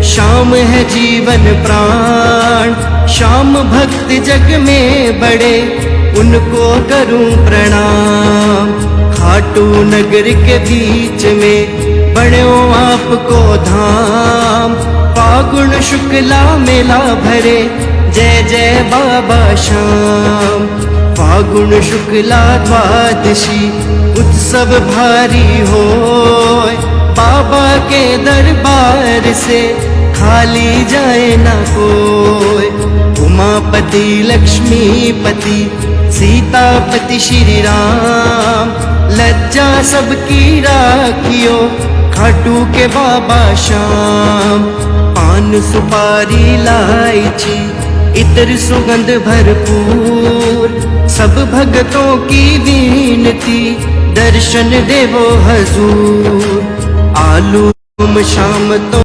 श्याम है जीवन प्राण, श्याम भक्त जग में बड़े, उनको करूं प्रणाम। खाटू नगर के बीच में बड़ो आपको धाम, फागुन शुक्ला मेला भरे, जय जय बाबा श्याम। फागुन शुक्ला द्वादशी उत्सव भारी होय, बाबा के दरबार से खाली जाए ना कोई। उमापति लक्ष्मीपति सीतापति श्री राम, लज्जा सबकी राखियो खाटू के बाबा श्याम। पान सुपारी इलायची इत्र सुगंध भरपूर, सब भगतों की विनती दर्शन देवो हजूर। आलू शाम तो